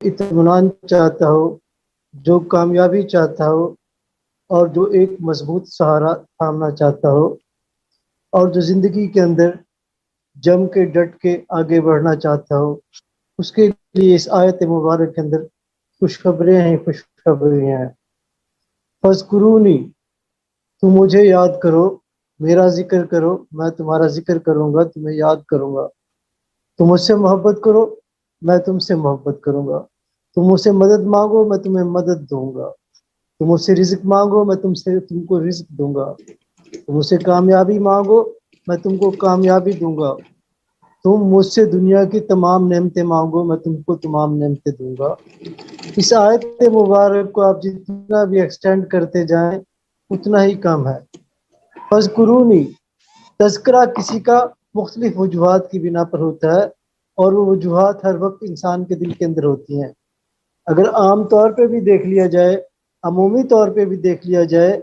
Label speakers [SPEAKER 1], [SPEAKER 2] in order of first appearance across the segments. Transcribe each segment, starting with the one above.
[SPEAKER 1] اطمینان چاہتا ہو، جو کامیابی چاہتا ہو، اور جو ایک مضبوط سہارا تھامنا چاہتا ہو، اور جو زندگی کے اندر جم کے ڈٹ کے آگے بڑھنا چاہتا ہو، اس کے لیے اس آیت مبارک کے اندر خوشخبریاں ہیں، خوشخبریاں ہیں۔ فَاذْكُرُونِی، تم مجھے یاد کرو، میرا ذکر کرو، میں تمہارا ذکر کروں گا، تمہیں یاد کروں گا۔ تم مجھ سے محبت کرو، میں تم سے محبت کروں گا۔ تم مجھ سے مدد مانگو، میں تمہیں مدد دوں گا۔ تم مجھ سے رزق مانگو، میں تم کو رزق دوں گا۔ تم مجھ سے کامیابی مانگو، میں تم کو کامیابی دوں گا۔ تم مجھ سے دنیا کی تمام نعمتیں مانگو، میں تم کو تمام نعمتیں دوں گا۔ اس آیت مبارک کو آپ جتنا بھی ایکسٹینڈ کرتے جائیں اتنا ہی کم ہے۔ فَاذْكُرُونِی، تذکرہ کسی کا مختلف وجوہات کی بنا پر ہوتا ہے، اور وہ وجوہات ہر وقت انسان کے دل کے اندر ہوتی ہیں۔ اگر عام طور پہ بھی دیکھ لیا جائے، عمومی طور پہ بھی دیکھ لیا جائے،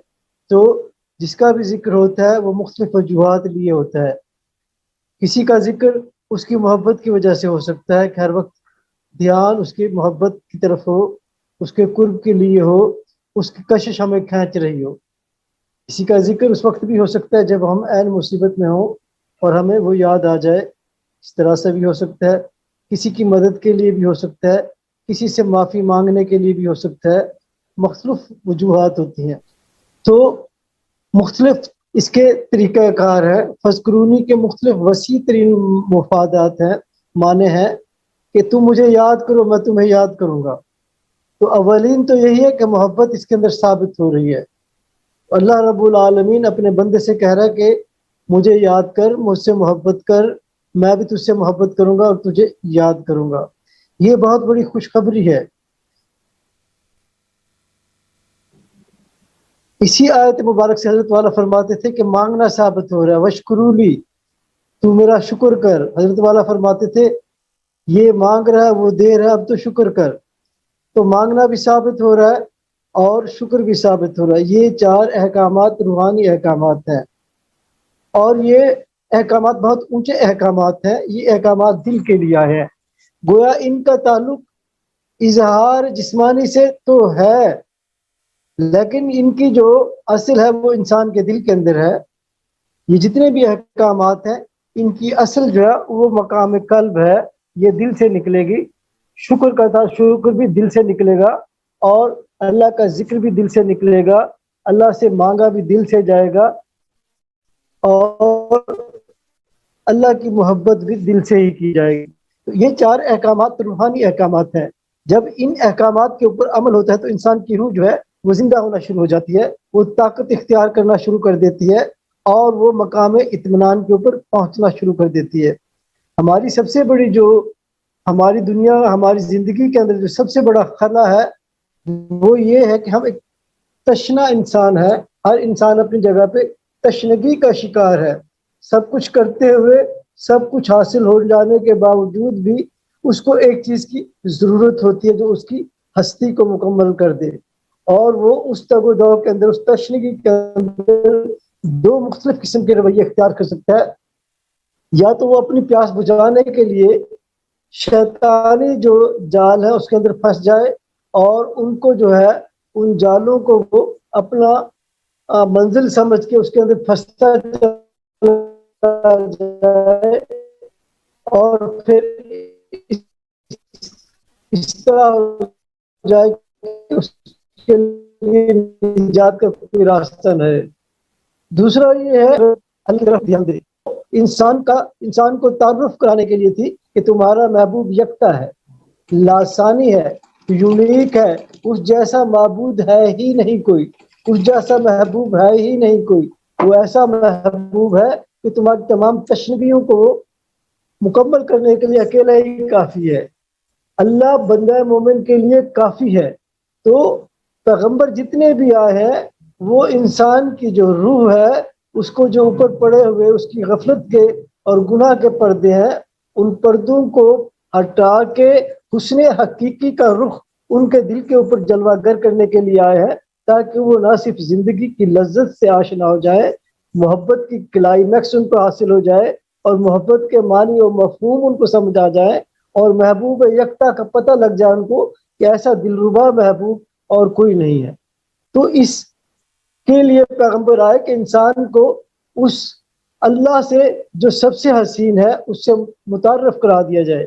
[SPEAKER 1] تو جس کا بھی ذکر ہوتا ہے وہ مختلف وجوہات لیے ہوتا ہے۔ کسی کا ذکر اس کی محبت کی وجہ سے ہو سکتا ہے کہ ہر وقت دھیان اس کی محبت کی طرف ہو، اس کے قرب کے لیے ہو، اس کی کشش ہمیں کھینچ رہی ہو۔ کسی کا ذکر اس وقت بھی ہو سکتا ہے جب ہم عین مصیبت میں ہوں اور ہمیں وہ یاد آ جائے، اس طرح سے بھی ہو سکتا ہے۔ کسی کی مدد کے لیے بھی ہو سکتا ہے، کسی سے معافی مانگنے کے لیے بھی ہو سکتا ہے۔ مختلف وجوہات ہوتی ہیں، تو مختلف اس کے طریقہ کار ہے۔ فَاذْكُرُونِی کے مختلف وسیع ترین مفادات ہیں، معنی ہیں کہ تم مجھے یاد کرو، میں تمہیں یاد کروں گا۔ تو اولین تو یہی ہے کہ محبت اس کے اندر ثابت ہو رہی ہے۔ اللہ رب العالمین اپنے بندے سے کہہ رہا ہے کہ مجھے یاد کر، مجھ سے محبت کر، میں بھی تجھ سے محبت کروں گا اور تجھے یاد کروں گا۔ یہ بہت بڑی خوشخبری ہے۔ اسی آیت مبارک سے حضرت والا فرماتے تھے کہ مانگنا ثابت ہو رہا ہے۔ وَاشْكُرُوا لِی، تو میرا شکر کر۔ حضرت والا فرماتے تھے یہ مانگ رہا ہے، وہ دے رہا ہے، اب تو شکر کر۔ تو مانگنا بھی ثابت ہو رہا ہے اور شکر بھی ثابت ہو رہا ہے۔ یہ چار احکامات روحانی احکامات ہیں، اور یہ احکامات بہت اونچے احکامات ہیں۔ یہ احکامات دل کے لیے ہیں، گویا ان کا تعلق اظہار جسمانی سے تو ہے، لیکن ان کی جو اصل ہے وہ انسان کے دل کے اندر ہے۔ یہ جتنے بھی احکامات ہیں ان کی اصل جو ہے وہ مقام قلب ہے، یہ دل سے نکلے گی۔ شکر کا تھا، شکر بھی دل سے نکلے گا، اور اللہ کا ذکر بھی دل سے نکلے گا، اللہ سے مانگا بھی دل سے جائے گا، اور اللہ کی محبت بھی دل سے ہی کی جائے گی۔ تو یہ چار احکامات روحانی احکامات ہیں۔ جب ان احکامات کے اوپر عمل ہوتا ہے تو انسان کی روح جو ہے وہ زندہ ہونا شروع ہو جاتی ہے، وہ طاقت اختیار کرنا شروع کر دیتی ہے، اور وہ مقام اطمینان کے اوپر پہنچنا شروع کر دیتی ہے۔ ہماری سب سے بڑی جو ہماری دنیا، ہماری زندگی کے اندر جو سب سے بڑا خلا ہے وہ یہ ہے کہ ہم ایک تشنا انسان ہے۔ ہر انسان اپنی جگہ پہ تشنگی کا شکار ہے۔ سب کچھ کرتے ہوئے، سب کچھ حاصل ہو جانے کے باوجود بھی اس کو ایک چیز کی ضرورت ہوتی ہے جو اس کی ہستی کو مکمل کر دے، اور وہ اس تگ و دو کے اندر، اس تشنگی کے اندر دو مختلف قسم کے رویے اختیار کر سکتا ہے۔ یا تو وہ اپنی پیاس بجھانے کے لیے شیطانی جو جال ہے اس کے اندر پھنس جائے، اور ان کو جو ہے ان جالوں کو وہ اپنا منزل سمجھ کے اس کے اندر پھنستا جائے، اور پھر اس طرح ہو جائے کہ اس کے لیے نجات کا کوئی راستہ نہ ہے۔ دوسرا یہ ہے اللہ کی طرف دھیان دے۔ انسان کو تعارف کرانے کے لیے تھی کہ تمہارا محبوب یکتا ہے، لاسانی ہے، یونیک ہے، اس جیسا معبود ہے ہی نہیں کوئی، اس جیسا محبوب ہے ہی نہیں کوئی۔ وہ ایسا محبوب ہے کہ تمہاری تمام تشنگیوں کو مکمل کرنے کے لیے اکیلا ہی کافی ہے۔ اللہ بندہ مومن کے لیے کافی ہے۔ تو پیغمبر جتنے بھی آئے ہیں وہ انسان کی جو روح ہے اس کو جو اوپر پڑے ہوئے اس کی غفلت کے اور گناہ کے پردے ہیں، ان پردوں کو ہٹا کے حسن حقیقی کا رخ ان کے دل کے اوپر جلوہ گر کرنے کے لیے آئے ہیں، تاکہ وہ نہ صرف زندگی کی لذت سے آشنا ہو جائے، محبت کی کلائمیکس ان کو حاصل ہو جائے، اور محبت کے معنی و مفہوم ان کو سمجھ آ جائے، اور محبوب یکتا کا پتہ لگ جائے ان کو کہ ایسا دلربا محبوب اور کوئی نہیں ہے۔ تو اس کے لیے پیغمبر آئے کہ انسان کو اس اللہ سے جو سب سے حسین ہے اس سے متعارف کرا دیا جائے۔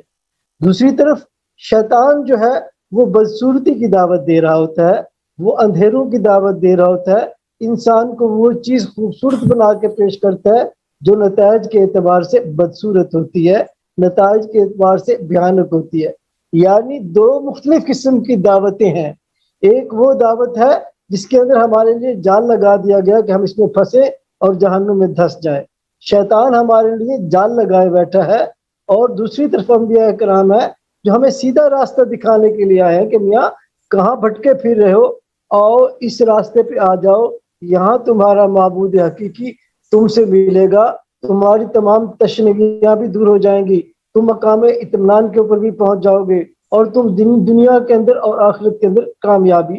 [SPEAKER 1] دوسری طرف شیطان جو ہے وہ بدصورتی کی دعوت دے رہا ہوتا ہے، وہ اندھیروں کی دعوت دے رہا ہوتا ہے، انسان کو وہ چیز خوبصورت بنا کے پیش کرتا ہے جو نتائج کے اعتبار سے بدصورت ہوتی ہے، نتائج کے اعتبار سے بھیانک ہوتی ہے۔ یعنی دو مختلف قسم کی دعوتیں ہیں۔ ایک وہ دعوت ہے جس کے اندر ہمارے لیے جال لگا دیا گیا کہ ہم اس میں پھنسے اور جہنم میں دھس جائیں۔ شیطان ہمارے لیے جال لگائے بیٹھا ہے، اور دوسری طرف انبیاء کرام ہے جو ہمیں سیدھا راستہ دکھانے کے لیے آئے ہیں کہ میاں کہاں بھٹکے پھر رہے ہو، آؤ اس راستے پہ آ جاؤ، یہاں تمہارا معبود حقیقی تم سے ملے گا، تمہاری تمام تشنگیاں بھی دور ہو جائیں گی، تم مقام اطمینان کے اوپر بھی پہنچ جاؤ گے، اور تم دنیا کے اندر اور آخرت کے اندر کامیابی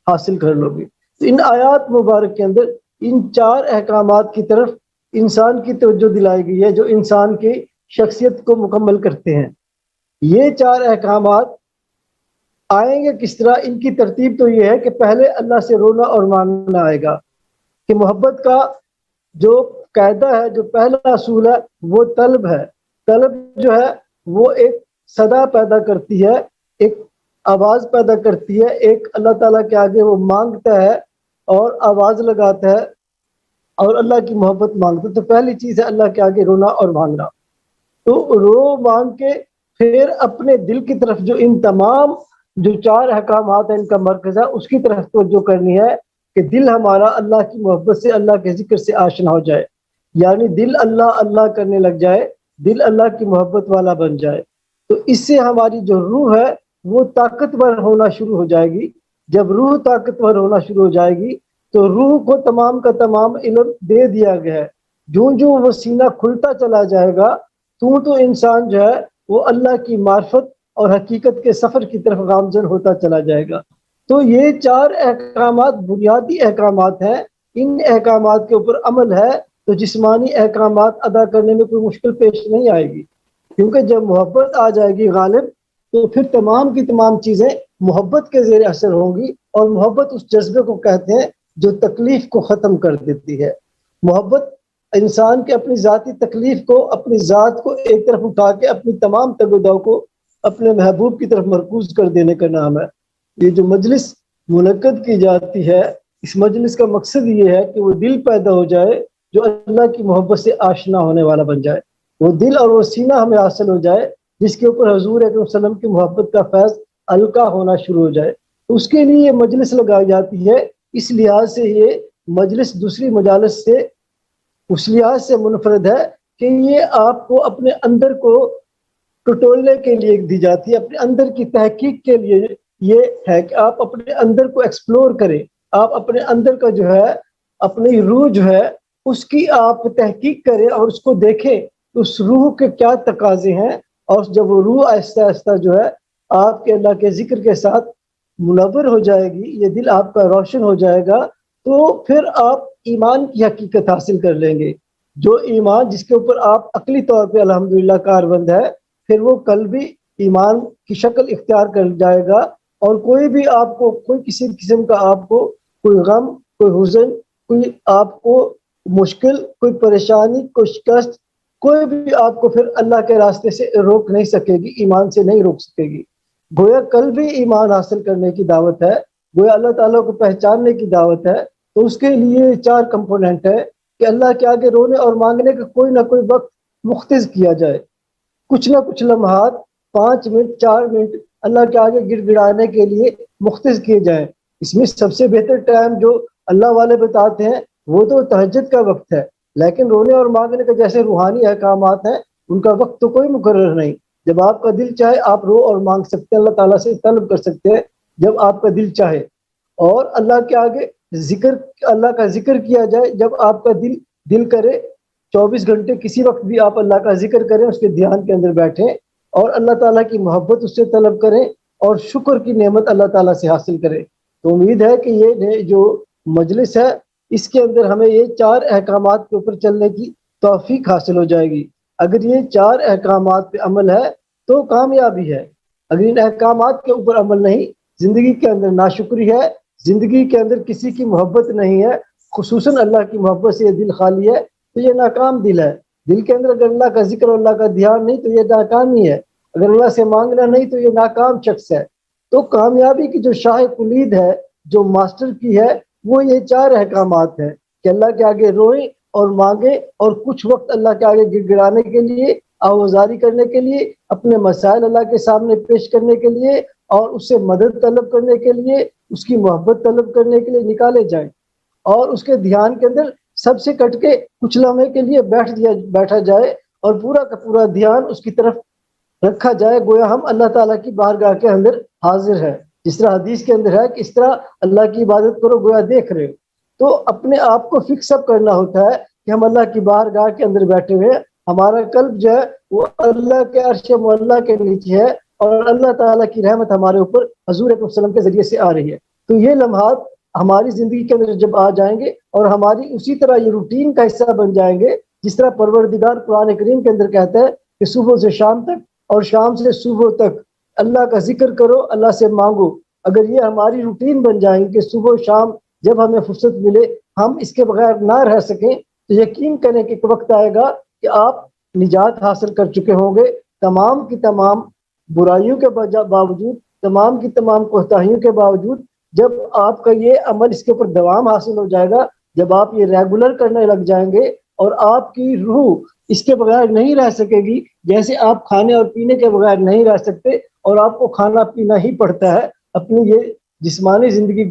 [SPEAKER 1] حاصل کر لو گے۔ تو ان آیات مبارک کے اندر ان چار احکامات کی طرف انسان کی توجہ دلائی گئی ہے جو انسان کی شخصیت کو مکمل کرتے ہیں۔ یہ چار احکامات آئیں گے کس طرح؟ ان کی ترتیب تو یہ ہے کہ پہلے اللہ سے رونا اور مانگنا آئے گا، کہ محبت کا جو قاعدہ ہے، جو پہلا اصول ہے وہ طلب ہے۔ طلب جو ہے وہ ایک صدا پیدا کرتی ہے، ایک آواز پیدا کرتی ہے، ایک اللہ تعالیٰ کے آگے وہ مانگتا ہے اور آواز لگاتا ہے اور اللہ کی محبت مانگتا ہے۔ تو پہلی چیز ہے اللہ کے آگے رونا اور مانگنا۔ تو رو مانگ کے پھر اپنے دل کی طرف جو ان تمام جو چار احکامات ہیں ان کا مرکز ہے اس کی طرف توجہ کرنی ہے کہ دل ہمارا اللہ کی محبت سے، اللہ کے ذکر سے آشنا ہو جائے، یعنی دل اللہ اللہ کرنے لگ جائے، دل اللہ کی محبت والا بن جائے۔ تو اس سے ہماری جو روح ہے وہ طاقتور ہونا شروع ہو جائے گی۔ جب روح طاقتور ہونا شروع ہو جائے گی تو روح کو تمام کا تمام علم دے دیا گیا ہے، جو جو وہ سینہ کھلتا چلا جائے گا تو انسان جو ہے وہ اللہ کی معرفت اور حقیقت کے سفر کی طرف گامزن ہوتا چلا جائے گا۔ تو یہ چار احکامات بنیادی احکامات ہیں، ان احکامات کے اوپر عمل ہے تو جسمانی احکامات ادا کرنے میں کوئی مشکل پیش نہیں آئے گی، کیونکہ جب محبت آ جائے گی غالب تو پھر تمام کی تمام چیزیں محبت کے زیر اثر ہوں گی، اور محبت اس جذبے کو کہتے ہیں جو تکلیف کو ختم کر دیتی ہے۔ محبت انسان کے اپنی ذاتی تکلیف کو، اپنی ذات کو ایک طرف اٹھا کے اپنی تمام تگ و دو کو اپنے محبوب کی طرف مرکوز کر دینے کا نام ہے۔ یہ جو مجلس منعقد کی جاتی ہے اس مجلس کا مقصد یہ ہے کہ وہ دل پیدا ہو جائے جو اللہ کی محبت سے آشنا ہونے والا بن جائے، وہ دل اور وہ سینہ ہمیں حاصل ہو جائے جس کے اوپر حضور اکرم صلی اللہ علیہ وسلم کی محبت کا فیض القا ہونا شروع ہو جائے۔ تو اس کے لیے یہ مجلس لگائی جاتی ہے۔ اس لحاظ سے یہ مجلس دوسری مجالس سے اس لحاظ سے منفرد ہے کہ یہ آپ کو اپنے اندر کو ٹٹولنے کے لیے دی جاتی ہے، اپنے اندر کی تحقیق کے لیے یہ ہے کہ آپ اپنے اندر کو ایکسپلور کریں، آپ اپنے اندر کا جو ہے اپنی روح جو ہے اس کی آپ تحقیق کریں اور اس کو دیکھیں اس روح کے کیا تقاضے ہیں، اور جب وہ روح آہستہ آہستہ جو ہے آپ کے اللہ کے ذکر کے ساتھ منور ہو جائے گی، یہ دل آپ کا روشن ہو جائے گا، تو پھر آپ ایمان کی حقیقت حاصل کر لیں گے۔ جو ایمان جس کے اوپر آپ عقلی طور پہ الحمدللہ کاربند ہے، پھر وہ قلبی ایمان کی شکل اختیار کر جائے گا، اور کوئی بھی آپ کو کوئی کسی قسم کا آپ کو کوئی غم، کوئی حزن، کوئی آپ کو مشکل، کوئی پریشانی، کوئی شکست، کوئی بھی آپ کو پھر اللہ کے راستے سے روک نہیں سکے گی، ایمان سے نہیں روک سکے گی۔ گویا قلبی ایمان حاصل کرنے کی دعوت ہے، گویا اللہ تعالیٰ کو پہچاننے کی دعوت ہے۔ تو اس کے لیے چار کمپوننٹ ہے کہ اللہ کے آگے رونے اور مانگنے کا کوئی نہ کوئی وقت مختص کیا جائے، کچھ نہ کچھ لمحات 5 منٹ 4 منٹ اللہ کے آگے گڑ گڑانے کے لیے مختص کیے جائیں۔ اس میں سب سے بہتر ٹائم جو اللہ والے بتاتے ہیں وہ تو تہجد کا وقت ہے، لیکن رونے اور مانگنے کا جیسے روحانی احکامات ہیں ان کا وقت تو کوئی مقرر نہیں۔ جب آپ کا دل چاہے آپ رو اور مانگ سکتے ہیں، اللہ تعالیٰ سے طلب کر سکتے ہیں جب آپ کا دل چاہے، اور اللہ کے آگے ذکر، اللہ کا ذکر کیا جائے جب آپ کا دل کرے۔ 24 گھنٹے کسی وقت بھی آپ اللہ کا ذکر کریں، اس کے دھیان کے اندر بیٹھیں اور اللہ تعالیٰ کی محبت اس سے طلب کریں اور شکر کی نعمت اللہ تعالیٰ سے حاصل کریں۔ تو امید ہے کہ یہ جو مجلس ہے اس کے اندر ہمیں یہ چار احکامات کے اوپر چلنے کی توفیق حاصل ہو جائے گی۔ اگر یہ چار احکامات پہ عمل ہے تو کامیابی ہے. اگر ان احکامات کے اوپر عمل نہیں، زندگی کے اندر ناشکری ہے، زندگی کے اندر کسی کی محبت نہیں ہے، خصوصاً اللہ کی محبت سے یہ دل خالی ہے، تو یہ ناکام دل ہے. دل کے اندر اگر اللہ کا ذکر اور اللہ کا دھیان نہیں تو یہ ناکامی ہے. اگر اللہ سے مانگنا نہیں تو یہ ناکام شخص ہے. تو کامیابی کی جو شاہ کلید ہے، جو ماسٹر کی ہے، وہ یہ 4 احکامات ہیں کہ اللہ کے آگے روئیں اور مانگیں، اور کچھ وقت اللہ کے آگے گڑ گڑانے کے لیے، آوازاری کرنے کے لیے، اپنے مسائل اللہ کے سامنے پیش کرنے کے لیے، اور اس سے مدد طلب کرنے کے لیے، اس کی محبت طلب کرنے کے لیے نکالے جائیں. اور اس کے دھیان کے اندر سب سے کٹ کے کچھ لمحے کے لیے بیٹھا جائے، اور پورا کا پورا دھیان اس کی طرف رکھا جائے، گویا ہم اللہ تعالیٰ کی بارگاہ کے اندر حاضر ہے. جس طرح حدیث کے اندر ہے کہ اس طرح اللہ کی عبادت کرو گویا دیکھ رہے ہو. تو اپنے آپ کو فکس اپ کرنا ہوتا ہے کہ ہم اللہ کی بارگاہ کے اندر بیٹھے ہوئے ہیں، ہمارا قلب جو ہے وہ اللہ کے عرش معلیٰ کے نیچے ہے، اور اللہ تعالیٰ کی رحمت ہمارے اوپر حضور اکرم صلی اللہ علیہ وسلم کے ذریعے سے آ رہی ہے. تو یہ لمحات ہماری زندگی کے اندر جب آ جائیں گے، اور ہماری اسی طرح یہ روٹین کا حصہ بن جائیں گے، جس طرح پروردگار قرآن کریم کے اندر کہتا ہے کہ صبح سے شام تک اور شام سے صبح تک اللہ کا ذکر کرو، اللہ سے مانگو. اگر یہ ہماری روٹین بن جائیں گے کہ صبح شام جب ہمیں فرصت ملے ہم اس کے بغیر نہ رہ سکیں، تو یقین کریں کہ ایک وقت آئے گا کہ آپ نجات حاصل کر چکے ہوں گے. تمام کی تمام برائیوں کے باوجود، تمام کی تمام کوتاہیوں کے باوجود، جب آپ کا یہ عمل اس کے اوپر دوام حاصل ہو جائے گا، جب آپ یہ ریگولر کرنے لگ جائیں گے، اور آپ کی روح اس کے بغیر نہیں رہ سکے گی، جیسے آپ کھانے اور پینے کے بغیر نہیں رہ سکتے، اور آپ کو کھانا پینا ہی پڑتا ہے اپنی یہ جسمانی زندگی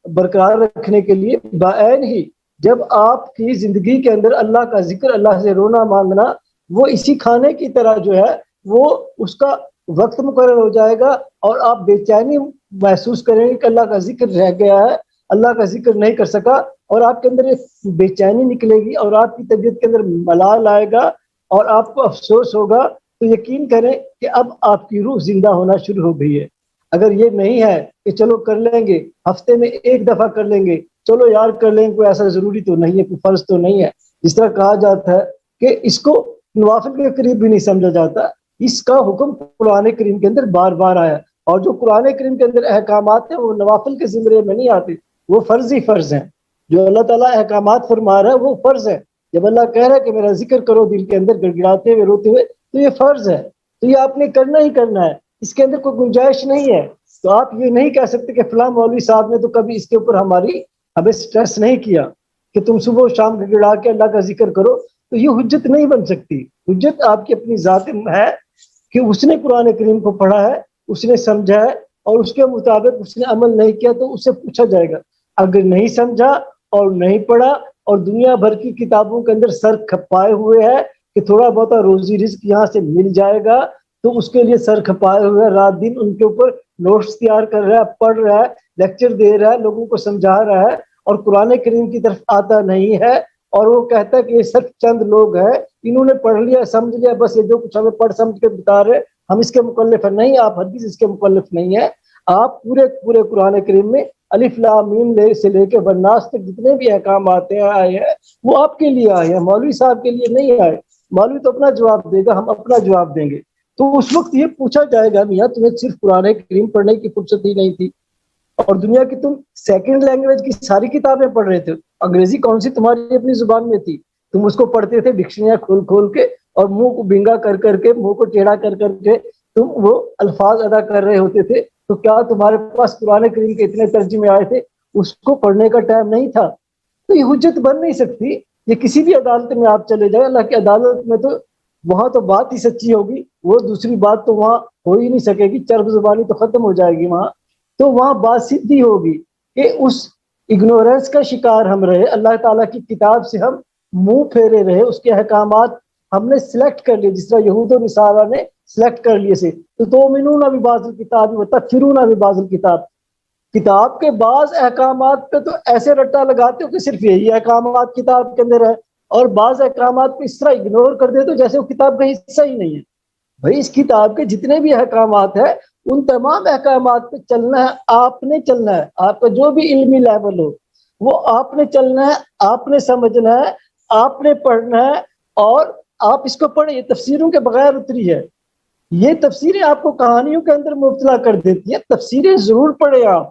[SPEAKER 1] برقرار رکھنے کے لیے. بعین ہی جب آپ کی زندگی کے اندر اللہ کا ذکر، اللہ سے رونا مانگنا، وہ اسی کھانے کی طرح جو ہے وہ اس کا وقت مقرر ہو جائے گا، اور آپ بے چینی محسوس کریں گے کہ اللہ کا ذکر رہ گیا ہے، اللہ کا ذکر نہیں کر سکا، اور آپ کے اندر ایک بے چینی نکلے گی، اور آپ کی طبیعت کے اندر ملال آئے گا، اور آپ کو افسوس ہوگا. تو یقین کریں کہ اب آپ کی روح زندہ ہونا شروع ہو گئی ہے. اگر یہ نہیں ہے کہ چلو کر لیں گے، ہفتے میں 1 دفعہ کر لیں گے، چلو یار کر لیں گے، کوئی ایسا ضروری تو نہیں ہے، کوئی فرض تو نہیں ہے. جس طرح کہا جاتا ہے کہ اس کو نوافل کے قریب بھی نہیں سمجھا جاتا، اس کا حکم قرآن کریم کے اندر بار بار آیا. اور جو قرآن کریم کے اندر احکامات ہیں وہ نوافل کے زمرے میں نہیں آتے، وہ فرض ہی فرض ہیں. جو اللہ تعالیٰ احکامات فرما رہا ہے وہ فرض ہے. جب اللہ کہہ رہا ہے کہ میرا ذکر کرو دل کے اندر گڑ گڑاتے ہوئے روتے ہوئے، تو یہ فرض ہے، تو یہ آپ نے کرنا ہی کرنا ہے، اس کے اندر کوئی گنجائش نہیں ہے. تو آپ یہ نہیں کہہ سکتے کہ فلاں مولوی صاحب نے تو کبھی اس کے اوپر ہمیں سٹریس نہیں کیا کہ تم صبح و شام گڑگڑا کے اللہ کا ذکر کرو. تو یہ حجت نہیں بن سکتی. حجت آپ کی اپنی ذات ہے کہ اس نے قرآن کریم کو پڑھا ہے، اس نے سمجھا ہے، اور اس کے مطابق اس نے عمل نہیں کیا تو اس سے پوچھا جائے گا. اگر نہیں سمجھا اور نہیں پڑھا، اور دنیا بھر کی کتابوں کے اندر سر کھپائے ہوئے ہے کہ تھوڑا بہت روزی رزق یہاں سے مل جائے گا، تو اس کے لیے سر کھپائے ہوئے رات دن ان کے اوپر نوٹس تیار کر رہا ہے، پڑھ رہا ہے، لیکچر دے رہا ہے، لوگوں کو سمجھا رہا ہے، اور قرآن کریم کی طرف آتا نہیں ہے، اور وہ کہتا ہے کہ یہ صرف چند لوگ ہیں، انہوں نے پڑھ لیا سمجھ لیا، بس یہ جو کچھ ہمیں پڑھ سمجھ کے بتا رہے ہم اس کے مکلف ہیں. نہیں، آپ ہرگز اس کے مکلف نہیں ہیں. آپ پورے قرآن کریم میں الف لام میم سے لے کے والناس تک جتنے بھی احکام آئے ہیں وہ آپ کے لیے آئے ہیں، مولوی صاحب کے لیے نہیں آئے. مولوی تو اپنا جواب دے گا، ہم اپنا جواب دیں گے. تو اس وقت یہ پوچھا جائے گا میاں تمہیں صرف قرآن کریم پڑھنے کی فرصت ہی نہیں تھی، اور دنیا کی تم سیکنڈ لینگویج کی ساری کتابیں پڑھ رہے تھے. انگریزی کون سی تمہاری اپنی زبان میں تھی؟ تم اس کو پڑھتے تھے ڈکشنریاں کھول کھول کے، اور منہ کو بنگا کر کر کے، منہ کو ٹیڑھا کر کر کے تم وہ الفاظ ادا کر رہے ہوتے تھے. تو کیا تمہارے پاس قرآن کریم کے اتنے ترجمے آئے تھے؟ اس کو پڑھنے کا ٹائم نہیں تھا. تو یہ حجت بن نہیں سکتی. یہ کسی بھی عدالت میں آپ چلے جائیں، اللہ کی عدالت میں تو وہاں تو بات ہی سچی ہوگی، وہ دوسری بات تو وہاں ہو ہی نہیں سکے گی، چرب زبانی تو ختم ہو جائے گی وہاں. تو وہاں بات سیدھی ہوگی کہ اس اگنورنس کا شکار ہم رہے، اللہ تعالیٰ کی کتاب سے ہم منہ پھیرے رہے، اس کے احکامات ہم نے سلیکٹ کر لیے، جس طرح یہود و نصارہ نے سلیکٹ کر لیے سے. تو تؤمنون ببعض الکتاب وتکفرون ببعض الکتاب، کتاب کے بعض احکامات پہ تو ایسے رٹا لگاتے ہو کہ صرف یہی احکامات کتاب کے اندر ہے، اور بعض احکامات پہ اس طرح اگنور کر دیتے ہو جیسے وہ کتاب کا حصہ ہی نہیں ہے. بھائی اس کتاب کے جتنے بھی احکامات ہیں ان تمام احکامات پہ چلنا ہے، آپ نے چلنا ہے. آپ کا جو بھی علمی لیول ہو وہ آپ نے چلنا ہے، آپ نے سمجھنا ہے، آپ نے پڑھنا ہے، اور آپ اس کو پڑھیں. یہ تفسیروں کے بغیر اتری ہے. یہ تفسیریں آپ کو کہانیوں کے اندر مبتلا کر دیتی ہیں. تفسیریں ضرور پڑھیں آپ.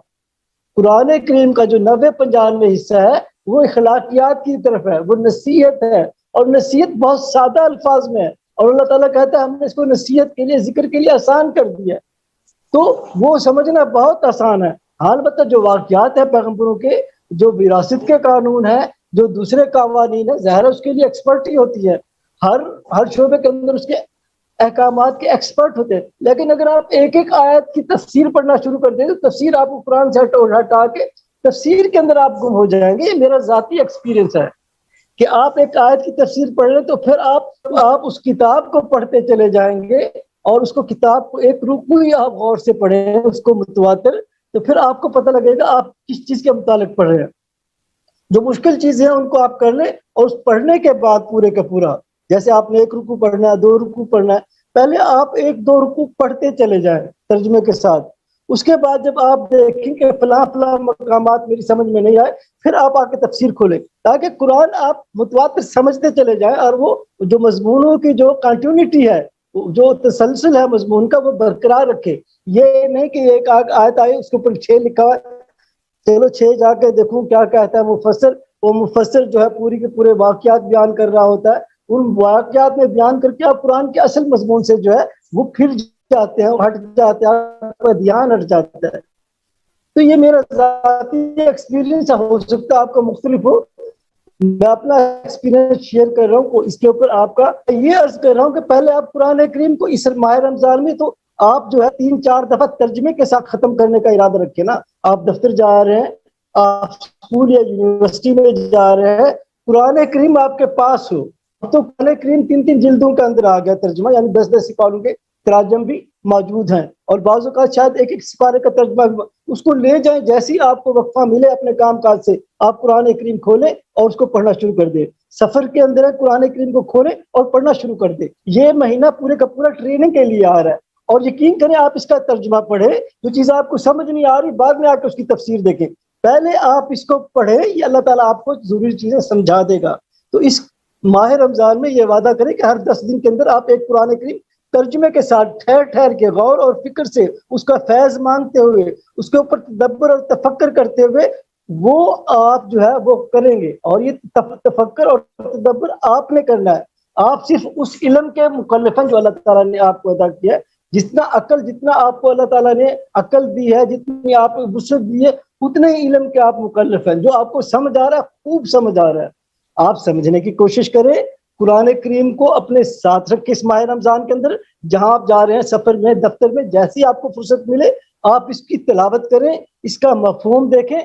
[SPEAKER 1] قرآن کریم کا جو 90-95 حصہ ہے وہ اخلاقیات کی طرف ہے, وہ نصیحت ہے, اور نصیحت بہت سادہ الفاظ میں ہے, اور اللہ تعالیٰ کہتا ہے ہم نے اس کو نصیحت کے لیے, ذکر کے لیے آسان کر دیا. تو وہ سمجھنا بہت آسان ہے. البتہ جو واقعات ہیں پیغمبروں کے, جو وراثت کے قانون ہیں, جو دوسرے قوانین ہیں, ظاہر اس کے لیے ایکسپرٹ ہی ہوتی ہے. ہر شعبے کے اندر اس کے احکامات کے ایکسپرٹ ہوتے ہیں. لیکن اگر آپ ایک ایک آیت کی تفسیر پڑھنا شروع کر دیں تو تفسیر آپ کو قرآن سے ہٹا کے تفسیر کے اندر آپ گم ہو جائیں گے. یہ میرا ذاتی ایکسپیرینس ہے کہ آپ ایک آیت کی تفسیر پڑھ لیں تو پھر آپ اس کتاب کو پڑھتے چلے جائیں گے, اور اس کو کتاب کو ایک رکوع ہی آپ غور سے پڑھیں اس کو متواتر, تو پھر آپ کو پتہ لگے گا آپ کس چیز کے متعلق پڑھ رہے ہیں. جو مشکل چیزیں ہیں ان کو آپ کر لیں, اور اس پڑھنے کے بعد پورے کا پورا, جیسے آپ نے ایک رکوع پڑھنا ہے, 2 رکوع پڑھنا ہے, پہلے آپ 1-2 رکوع پڑھتے چلے جائیں ترجمے کے ساتھ. اس کے بعد جب آپ دیکھیں کہ فلاں مقامات میری سمجھ میں نہیں آئے, پھر آپ آ کے تفسیر کھولیں, تاکہ قرآن آپ متواتر سمجھتے چلے جائیں, اور وہ جو مضمونوں کی جو کنٹینیوٹی ہے, جو تسلسل ہے مضمون کا, وہ برقرار رکھے. یہ نہیں کہ ایک آیت آئی اس کے اوپر 6 لکھا ہوا, چلو 6 جا کے دیکھوں کیا کہتا ہے مفسر. وہ مفسر جو ہے پوری کے پورے واقعات بیان کر رہا ہوتا ہے, ان واقعات میں بیان کر کے آپ قرآن کے اصل مضمون سے جو ہے وہ پھر جاتے ہیں, ہٹ جاتے ہیں, آپ کا دھیان ہٹ جاتا ہے. تو یہ میرا ذاتی ایکسپیرینس ہو سکتا ہے آپ کا مختلف ہو, میں اپنا ایکسپیرینس شیئر کر رہا ہوں. اس کے اوپر آپ کا یہ عرض کر رہا ہوں کہ پہلے آپ قرآن کریم کو اس ماہ رمضان میں تو آپ جو ہے 3-4 دفعہ ترجمے کے ساتھ ختم کرنے کا ارادہ رکھیں نا. آپ دفتر جا رہے ہیں, آپ اسکول یا یونیورسٹی میں جا رہے ہیں, قرآن کریم آپ کے پاس ہو. تو قرآن کریم 3 جلدوں کے اندر آ گیا ترجمہ, یعنی 10 سپاروں کے تراجم بھی موجود ہیں, اور بعض اوقات شاید ایک سپارے کا ترجمہ, اس کو لے جائیں. جیسی آپ کو وقفہ ملے اپنے کام کاج سے, آپ قرآن کریم کھولیں اور اس کو پڑھنا شروع کر دیں. سفر کے اندر ہے, قرآن کریم کو کھولیں اور پڑھنا شروع کر دیں. یہ مہینہ پورے کا پورا ٹریننگ کے لیے آ رہا ہے, اور یقین کریں آپ اس کا ترجمہ پڑھیں. جو چیز آپ کو سمجھ نہیں آ رہی بعد میں آ کے اس کی تفسیر دیکھیں, پہلے آپ اس کو پڑھیں, یہ اللہ تعالیٰ آپ کو ضروری چیزیں سمجھا دے گا. تو اس ماہ رمضان میں یہ وعدہ کریں کہ ہر 10 دن کے اندر آپ ایک قرآن کریم ترجمے کے ساتھ ٹھہر کے غور اور فکر سے اس کا فیض مانگتے ہوئے, اس کے اوپر تدبر اور تفکر کرتے ہوئے وہ آپ جو ہے وہ کریں گے. اور یہ تفکر اور تدبر آپ نے کرنا ہے. آپ صرف اس علم کے مکلفاً جو اللہ تعالیٰ نے آپ کو عطا کیا ہے, جتنا آپ کو اللہ تعالیٰ نے عقل دی ہے, جتنی آپ کو وسعت دی ہے, اتنے ہی علم کے آپ مکلف ہیں. جو آپ کو سمجھ آ رہا ہے, خوب سمجھ آ رہا ہے, آپ سمجھنے کی کوشش کریں. قرآن کریم کو اپنے ساتھ رکھ کے اس ماہ رمضان کے اندر, جہاں آپ جا رہے ہیں, سفر میں, دفتر میں, جیسی آپ کو فرصت ملے آپ اس کی تلاوت کریں, اس کا مفہوم دیکھیں.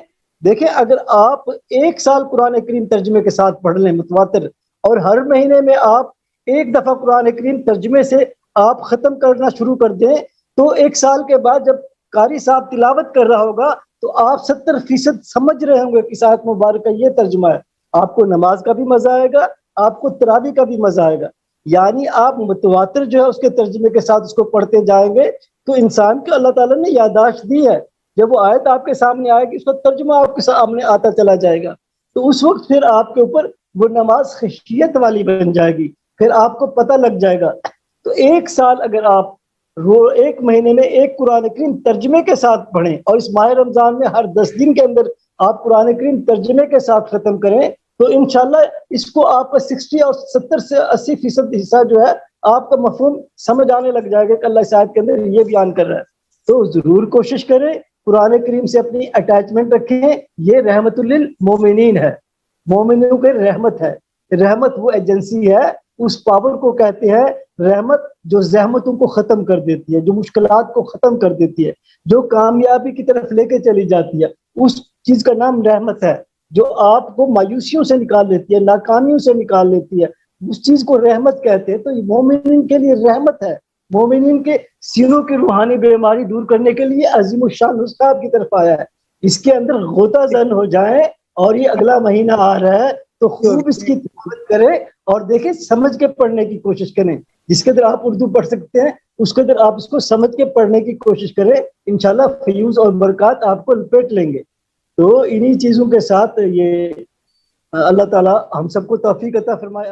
[SPEAKER 1] اگر آپ 1 سال قرآن کریم ترجمے کے ساتھ پڑھ لیں متواتر, اور ہر مہینے میں آپ 1 دفعہ قرآن کریم ترجمے سے آپ ختم کرنا شروع کر دیں, تو 1 سال کے بعد جب قاری صاحب تلاوت کر رہا ہوگا تو آپ 70% سمجھ رہے ہوں گے کہ اس آیت مبارک کا یہ ترجمہ ہے. آپ کو نماز کا بھی مزہ آئے گا, آپ کو تراویح کا بھی مزہ آئے گا. یعنی آپ متواتر جو ہے اس کے ترجمے کے ساتھ اس کو پڑھتے جائیں گے تو انسان کو اللہ تعالیٰ نے یادداشت دی ہے. جب وہ آیت آپ کے سامنے آئے گی, اس کا ترجمہ آپ کے سامنے آتا چلا جائے گا, تو اس وقت پھر آپ کے اوپر وہ نماز خشیت والی بن جائے گی, پھر آپ کو پتہ لگ جائے گا. تو 1 سال اگر آپ 1 مہینے میں 1 قرآن کریم ترجمے کے ساتھ پڑھیں, اور اس ماہ رمضان میں ہر 10 دن کے اندر آپ قرآن کریم ترجمے کے ساتھ ختم کریں, تو انشاءاللہ اس کو آپ کا 60 اور 70 سے 80% حصہ جو ہے آپ کا مفہوم سمجھ آنے لگ جائے گا کہ اللہ اس آیت کے اندر یہ بیان کر رہا ہے. تو ضرور کوشش کریں, قرآن کریم سے اپنی اٹیچمنٹ رکھیں. یہ رحمت للمومنین ہے, مومنوں کے رحمت ہے. رحمت وہ ایجنسی ہے, اس پاور کو کہتے ہیں رحمت, جو زحمتوں کو ختم کر دیتی ہے, جو مشکلات کو ختم کر دیتی ہے, جو کامیابی کی طرف لے کے چلی جاتی ہے, اس چیز کا نام رحمت ہے. جو آپ کو مایوسیوں سے نکال لیتی ہے, ناکامیوں سے نکال لیتی ہے, اس چیز کو رحمت کہتے ہیں. تو یہ مومنین کے لیے رحمت ہے. مومنین کے سینوں کی روحانی بیماری دور کرنے کے لیے عظیم الشان نسخہ کی طرف آیا ہے. اس کے اندر غوطہ زن ہو جائیں, اور یہ اگلا مہینہ آ رہا ہے تو خوب اس کی تلاوت کریں, اور دیکھیں سمجھ کے پڑھنے کی کوشش کریں. جس کے اندر آپ اردو پڑھ سکتے ہیں اس کے اندر آپ اس کو سمجھ کے پڑھنے کی کوشش کریں, انشاءاللہ فیوز اور برکات آپ کو لپیٹ لیں گے. تو انہی چیزوں کے ساتھ یہ اللہ تعالیٰ ہم سب کو توفیق عطا فرمائے.